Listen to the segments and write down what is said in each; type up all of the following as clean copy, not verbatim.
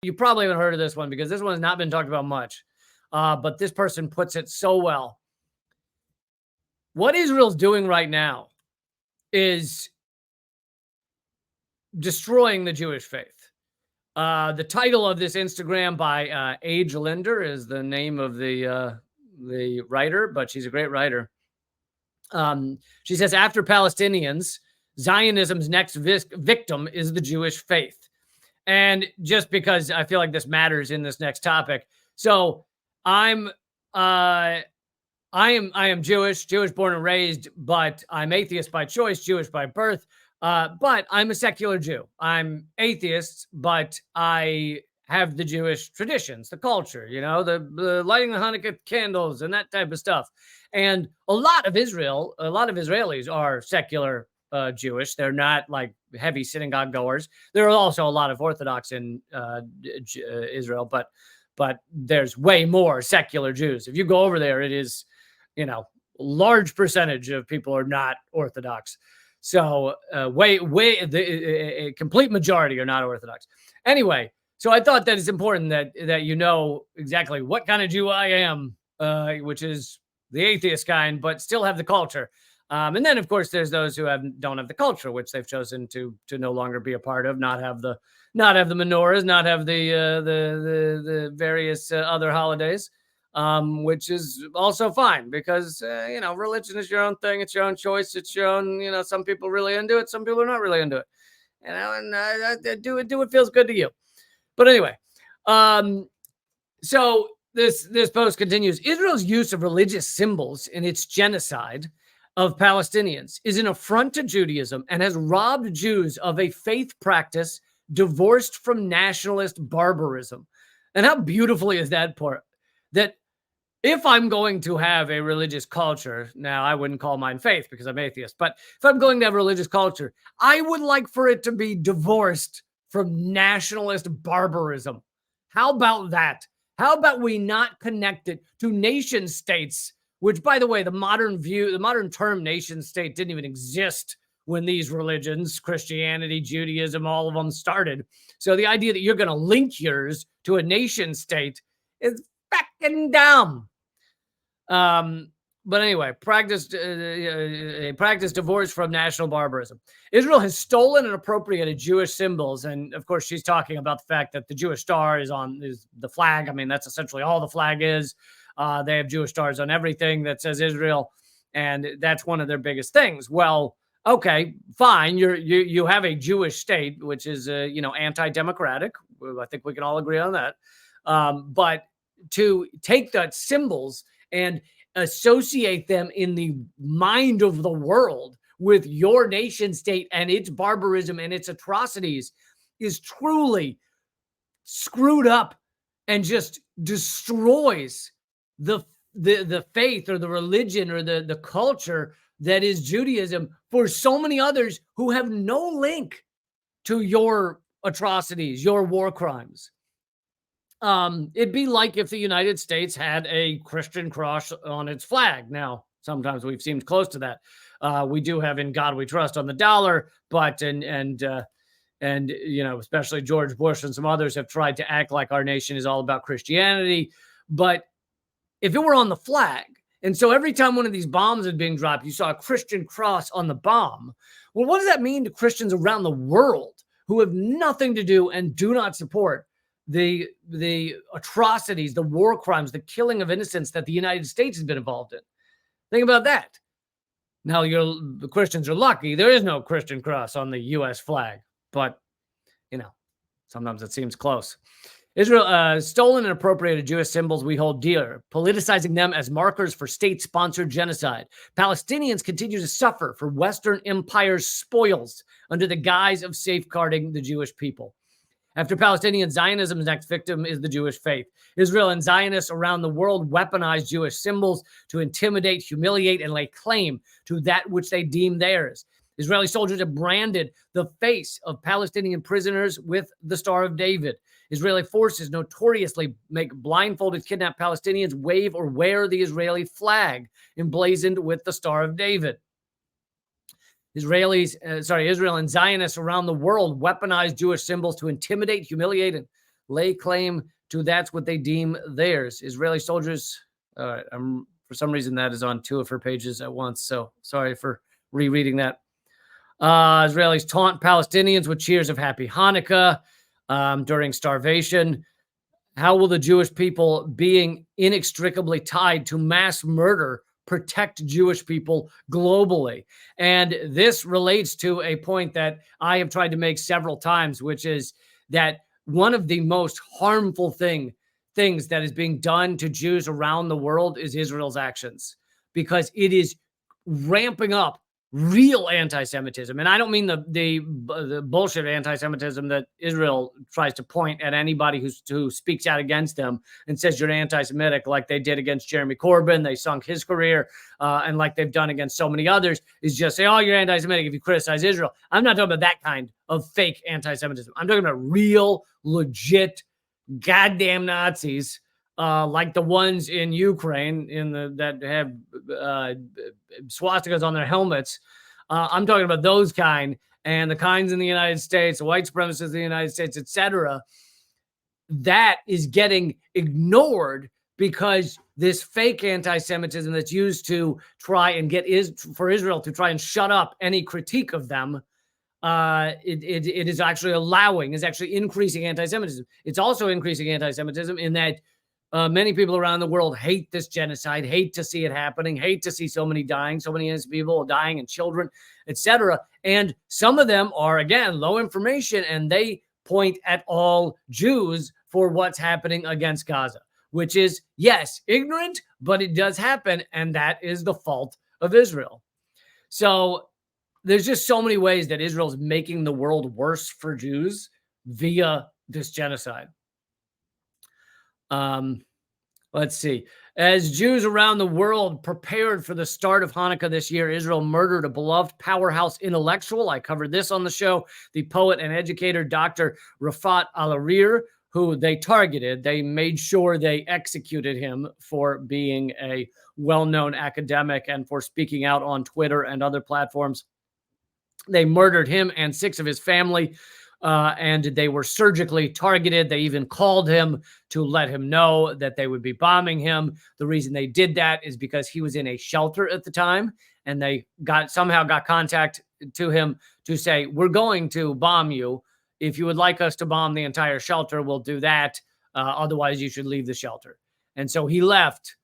you probably haven't heard of this one because this one has not been talked about much. But this person puts it so well. What Israel's doing right now is destroying the Jewish faith. The title of this Instagram by Age Linder is the name of the writer, but she's a great writer. She says, after Palestinians, Zionism's next victim is the Jewish faith. And just because I feel like this matters in this next topic. So I am Jewish born and raised, but I'm atheist by choice, Jewish by birth. But I'm a secular Jew. I'm atheist, but I have the Jewish traditions, the culture, the lighting the Hanukkah candles and that type of stuff. And a lot of Israelis are secular Jewish. They're not like heavy synagogue goers. There are also a lot of Orthodox in Israel, but there's way more secular Jews. If you go over there, it is, large percentage of people are not Orthodox. So a complete majority are not Orthodox. Anyway, so I thought that it's important that you know exactly what kind of Jew I am, which is the atheist kind, but still have the culture. And then, of course, there's those who don't have the culture, which they've chosen to no longer be a part of, not have the menorahs, not have the various other holidays, which is also fine because religion is your own thing, it's your own choice, it's your own. Some people really into it, some people are not really into it. And do what feels good to you. But anyway, so this post continues. Israel's use of religious symbols in its genocide of Palestinians is an affront to Judaism and has robbed Jews of a faith practice divorced from nationalist barbarism. And how beautifully is that part? That if I'm going to have a religious culture, now I wouldn't call mine faith because I'm atheist, but if I'm going to have a religious culture, I would like for it to be divorced from nationalist barbarism. How about that? How about we not connect it to nation states? Which, by the way, the modern term nation state didn't even exist when these religions, Christianity, Judaism, all of them started. So the idea that you're going to link yours to a nation state is fucking dumb. But anyway, practice divorce from national barbarism. Israel has stolen and appropriated Jewish symbols. And of course, she's talking about the fact that the Jewish star is the flag. I mean, that's essentially all the flag is. They have Jewish stars on everything that says Israel, and that's one of their biggest things. Well, okay, fine. You have a Jewish state, which is anti-democratic. I think we can all agree on that. But to take that symbols and associate them in the mind of the world with your nation state and its barbarism and its atrocities is truly screwed up and just destroys the faith or the religion or the culture that is Judaism for so many others who have no link to your atrocities, your war crimes. It'd be like if the United States had a Christian cross on its flag. Now, sometimes we've seemed close to that. We do have "In God We Trust" on the dollar, but and especially George Bush and some others have tried to act like our nation is all about Christianity. But if it were on the flag, and so every time one of these bombs is being dropped, you saw a Christian cross on the bomb. Well, what does that mean to Christians around the world who have nothing to do and do not support the atrocities, the war crimes, the killing of innocents that the United States has been involved in? Think about that. Now, the Christians are lucky. There is no Christian cross on the U.S. flag, but, sometimes it seems close. Israel stolen and appropriated Jewish symbols we hold dear, politicizing them as markers for state-sponsored genocide. Palestinians continue to suffer for Western Empire's spoils under the guise of safeguarding the Jewish people. After Palestinian Zionism's next victim is the Jewish faith. Israel and Zionists around the world weaponize Jewish symbols to intimidate, humiliate, and lay claim to that which they deem theirs. Israeli soldiers have branded the face of Palestinian prisoners with the Star of David. Israeli forces notoriously make blindfolded kidnapped Palestinians wave or wear the Israeli flag emblazoned with the Star of David. Israel and Zionists around the world weaponize Jewish symbols to intimidate, humiliate, and lay claim to that's what they deem theirs. Israeli soldiers, for some reason that is on two of her pages at once, so sorry for rereading that. Israelis taunt Palestinians with cheers of Happy Hanukkah during starvation. How will the Jewish people, being inextricably tied to mass murder, protect Jewish people globally? And this relates to a point that I have tried to make several times, which is that one of the most harmful things that is being done to Jews around the world is Israel's actions, because it is ramping up real anti-Semitism. And I don't mean the bullshit anti-Semitism that Israel tries to point at anybody who speaks out against them and says you're anti-Semitic, like they did against Jeremy Corbyn. They sunk his career, and like they've done against so many others, is just say, oh, you're anti-Semitic if you criticize Israel. I'm not talking about that kind of fake anti-Semitism. I'm talking about real, legit, goddamn Nazis, like the ones in Ukraine that have swastikas on their helmets. I'm talking about those kind, and the kinds in the United States, the white supremacists in the United States, etc. That is getting ignored because this fake anti-Semitism that's used to try and for Israel to try and shut up any critique of them, it is actually increasing anti-Semitism. It's also increasing anti-Semitism in that many people around the world hate this genocide, hate to see it happening, hate to see so many dying, so many innocent people dying and children, etc. And some of them are, again, low information, and they point at all Jews for what's happening against Gaza, which is, yes, ignorant, but it does happen, and that is the fault of Israel. So there's just so many ways that Israel is making the world worse for Jews via this genocide. Let's see. As Jews around the world prepared for the start of Hanukkah this year, Israel murdered a beloved powerhouse intellectual. I covered this on the show. The poet and educator, Dr. Rafat Al-Arir, who they targeted. They made sure they executed him for being a well-known academic and for speaking out on Twitter and other platforms. They murdered him and 6 of his family, and they were surgically targeted. They even called him to let him know that they would be bombing him. The reason they did that is because he was in a shelter at the time, and they somehow got contact to him to say, we're going to bomb you. If you would like us to bomb the entire shelter, we'll do that. Otherwise, you should leave the shelter. And so he left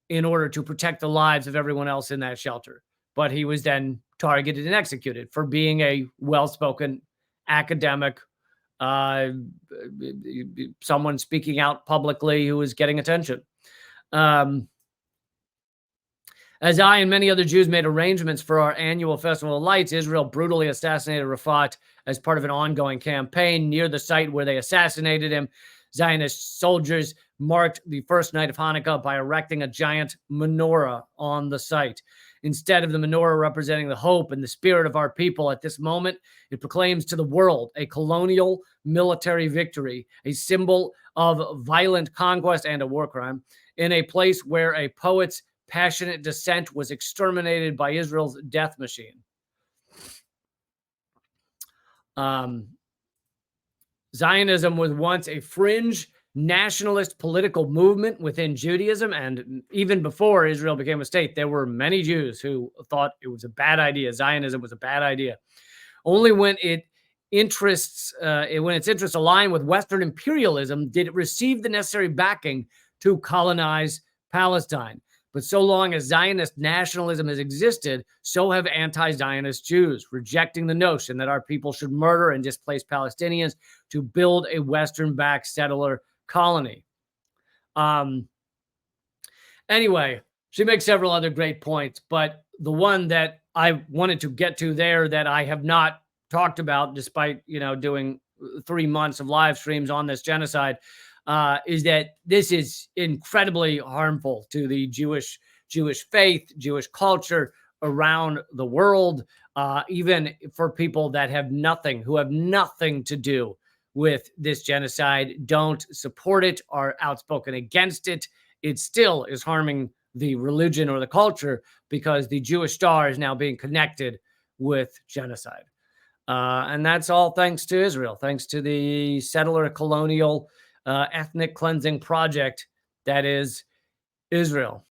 in order to protect the lives of everyone else in that shelter. But he was then targeted and executed for being a well-spoken academic, someone speaking out publicly who was getting attention. As I and many other Jews made arrangements for our annual Festival of Lights, Israel brutally assassinated Rafat as part of an ongoing campaign. Near the site where they assassinated him, Zionist soldiers marked the first night of Hanukkah by erecting a giant menorah on the site. Instead of the menorah representing the hope and the spirit of our people at this moment, it proclaims to the world a colonial military victory, a symbol of violent conquest and a war crime, in a place where a poet's passionate dissent was exterminated by Israel's death machine. Zionism was once a fringe nationalist political movement within Judaism, and even before Israel became a state, there were many Jews who thought it was a bad idea. Zionism was a bad idea. Only when its interests aligned with Western imperialism did it receive the necessary backing to colonize Palestine. But so long as Zionist nationalism has existed, so have anti-Zionist Jews, rejecting the notion that our people should murder and displace Palestinians to build a Western-backed settler colony. Anyway, she makes several other great points, but the one that I wanted to get to there that I have not talked about, despite, doing 3 months of live streams on this genocide, is that this is incredibly harmful to the Jewish faith, Jewish culture around the world, even for people that have nothing to do with this genocide, don't support it, are outspoken against it. It still is harming the religion or the culture because the Jewish star is now being connected with genocide. And that's all thanks to Israel, thanks to the settler colonial ethnic cleansing project that is Israel.